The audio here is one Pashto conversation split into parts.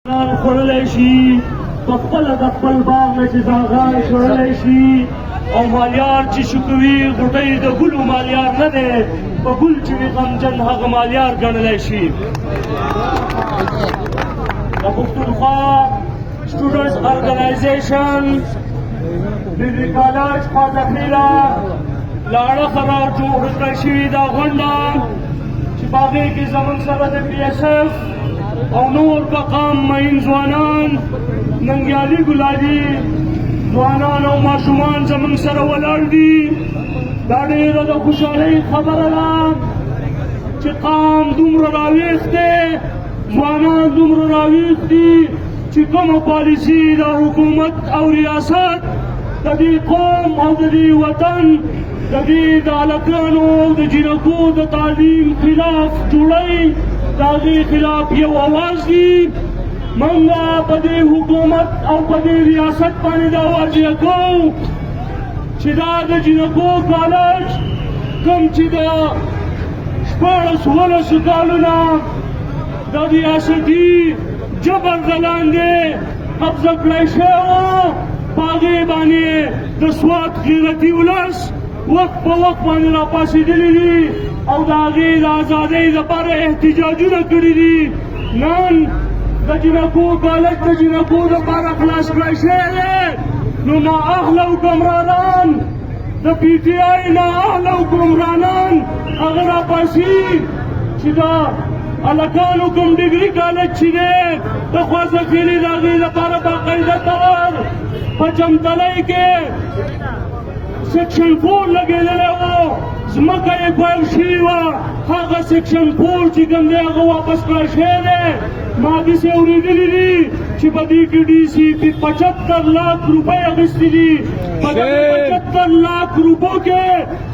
خوړلی شي په خپله د خپل باغ نه چې ځاغان شړلی شي او مالیار چې شکوي غوټۍ د ګلو مالیار نه دی په ګل چې وي غمجن هغه مالیار ګڼلی شي د پښتونخوا سټوډنټس ارګنایزیشن ډګري کالج خواځخیله له اړخه راجوړه کړل شوې دا غونډه چې په هغې کې زموږ سره د پي ایس ایف او نور مقام معین ځوانان ننګیالي ګلالي ځوانان او ماشومان زموږ سره ولاړ دي دا ډېره د خوشحالۍ خبره ده چې قام دومره راویښ دی ځوانان دومره راویښ دي چې کومه پالیسي د حکومت او ریاست د دې قوم او د دې وطن د دې د هلکانو او د جینکو د تعلیم خلاف جوړوي د هغې خلاف یو اواز دي موږ په دې حکومت او په دې ریاست باندې دا واضح کوو چې دا د جینکو کالج کوم چې د 14 کالو نه د ریاستي جبر د لاندې قبضه کړی شوی و په هغې باندې د سوات غیرتي ولس وخت په وخت باندې راپاڅېدلي دي او د هغې د ازادۍ لپاره احتجاجونه کړي دي نن د جینکو کالج د جینکو لپاره خلاص کړی شوی دی نو نااهله حکمرانان د پي ټي آی نااهله حکمرانان هغه راپاڅي چې دا هلکانو کوم ډګري کالج چې دی د خوازخیلې د هغې لپاره باقاعده طور په چمتلۍ کې سیکشن 4 لګېدلی و ځمکه یې پایل شوې وه هغه سیکشن 4 چې کوم دی هغه واپس کړی شوی دی ما داسې اورېدلي دي چې په دې کې ډي سي پي 75 لاک روپۍ اخیستي دي په دغه 75 لاک روپو کې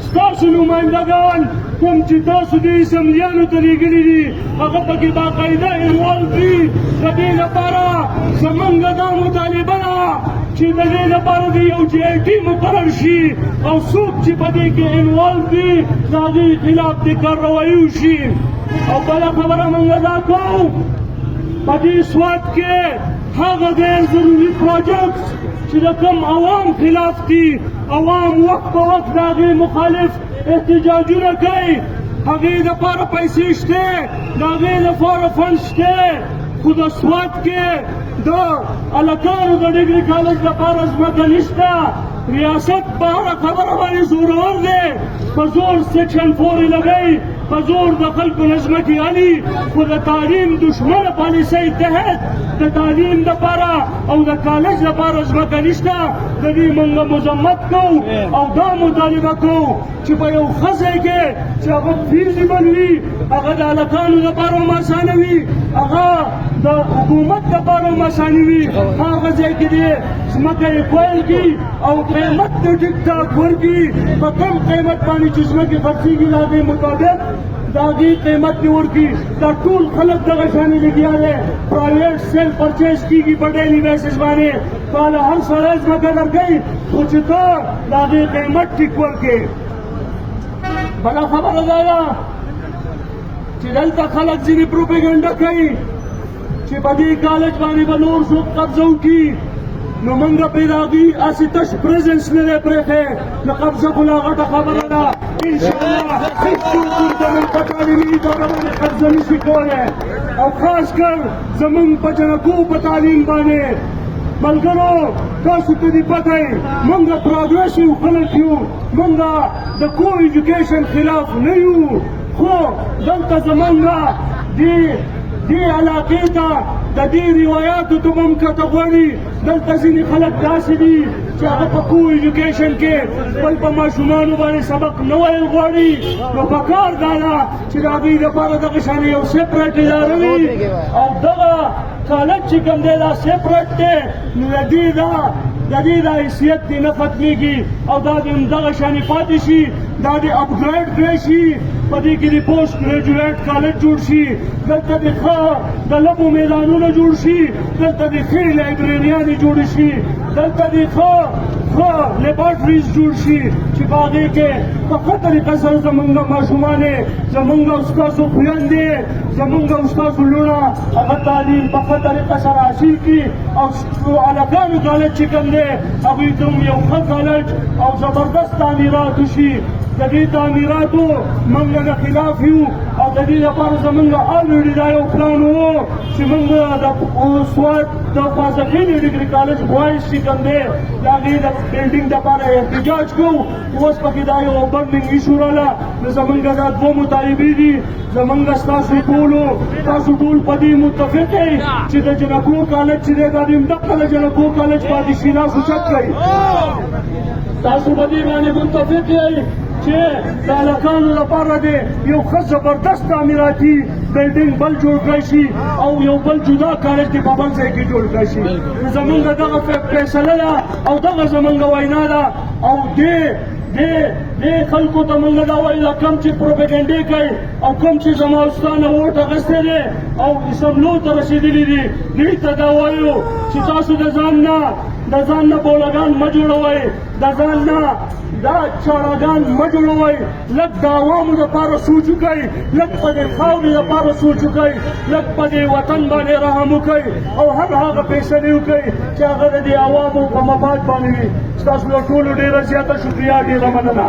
ستاسو نمایندګان کوم چې تاسو دې اسمبلیانو ته لېږلي دي هغه پکې باقاعده انوالو دي د دې لپاره زموږ دا مطالبه ده چې د دې لپاره د یو جي آی ټي مقرر شي او څوک چې په دې کې انوالو دي د هغې خلاف د کارروایي وشي او بله خبره موږ دا کوو په دې سوات کې هغه غیر ضروري پروجیکټس چې د کوم عوام خلاف دي عوام وخت په وخت د هغې مخالف احتجاجونه کوي هغې دپاره پیسې شته د هغې لپاره فنډ شته خو د سوات کې د هلکانو د ډګري کالج لپاره ځمکه نشته ریاست په هره خبره باندې زورور دی په زور سیکشن 4 یې لګوي په زور د خلکو نه ځمکې اخلي خو د تعلیم دشمنه پالیسۍ تحت د تعلیم لپاره او د کالج لپاره ځمکه نشته د دې موږ مذمت کوو او دا مطالبه کوو چې په یو ښه ځای کې چې هغه فیزیبل وي هغه د هلکانو لپاره هم اسانه وي هغه د حکومت لپاره هم اسانه وي هغه ځای کې دی ځمکه یې پیل کړي او قیمت د ټیک ټاک ورکړي په کم قیمت باندې چې ځمکې خرڅېږي د هغې مطابق د هغې قیمت دې ورکړي دا ټول خلک دغه شانې لګیا دی پرایویټ سیل پرچیز کېږي په ډیلي بیسس باندې تاله هر سړی ځمکه درکوي خو چې ته د هغې قیمت ټیک ورکړې بله خبره دا ده چې دلته خلک ځینې پروپیګنډه کوي چې په دې کالج باندې به نور څوک قبضه وکړي نو موږ پرې د هغې هسې تش پرزنس نه دی پرېښی نو قبضه خو لا غټه خبره ده انشاءالله هېڅوک زموږ په تعلیمي اداره باندې قبضه نشي کولی او خاص کر زموږ په جنکو په تعلیم باندې ملګرو تاسو ته دې پته وي موږ پروګرسیو خلک یو موږ د کو ایجوکیشن خلاف نه یو خو دلته زموږ دې علاقې ته د دې روایاتو ته به هم کته غواړي دلته ځینې خلک داسې دي چې هغه په کو ایجوکیشن کې خپل په ماشومانو باندې سبق نه ویل غواړي نو پکار دا ده چې د هغوی لپاره دغه شانې یو سپریټ اداره وي او دغه کالج چې کوم دی دا سپریټ دی نو د دې د حیثیت دې نه ختمېږي او دا دې همدغه شانې پاتې شي دا دې اپګریډ کړی شي په دې کې د پوسټ ګریجویټ کالج جوړ شي دلته د ښه د لبو میدانونه جوړ شي دلته د ښې لایبرریانې جوړې شي دلته دې ښه لیبارټریز جوړ شي چې په هغې کې په ښه طریقه سره زمونږ ماشومانې زمونږ استاسو خویندې زمونږ استاسو لوڼه هغه تعلیم په ښه طریقه سره حاصل کړي او هلکانو کالج چې کوم دی هغوی ته هم یو ښه کالج او زبردست تعمیرات وشي د دې تعمیراتو موږ نه خلاف یو او د دې لپاره زمونږ الریډي دا یو پلان و چې موږ د سوات د خوازخېلي ډګري کالج بوایز چې کوم دی د هغې د بلډینګ دپاره احتجاج کوو اوس پکې دا یو برنینګ ایشو راله نو زمونږ دا دوه مطالبې دي زمونږ ستاسو ټول په دې متفق یئ چې د جنکو کالج چې دی دا د همدغه د جنکو کالج پاتې شي دا سوچت کوئ تاسو په دې باندې متفق یئ چې د هلکانو لپاره دی یو ښه زبردست تعمیراتي بلډینګ بل جوړ کړی شي او یو بل جدا کالج دی په بل ځای کې جوړ کړی شي زمونږ دغه فیصله ده او دغه زمونږ وینا ده او دې خلکو ته موږ دا وایو دا کوم چې پروپیګنډې کوي او کوم چې زما ستا نه ووټ اخیستی دی او اسمبلو ته رسېدلي دي دوی ته دا وایو چې تاسو د ځان نه بولګان مه جوړوئ د ځان نه دا چاړهګان مه جوړوئ لږ د عوامو دپاره سوچ وکئ لږ په دې خاورې دپاره سوچ وکئ لږ په دې وطن باندې رحم وکئ او هر هغه فیصلې وکئ چې هغه د دې عوامو په مفاد باندې وي ستاسو له ټولو ډېره زیاته شکریه ډېره مننه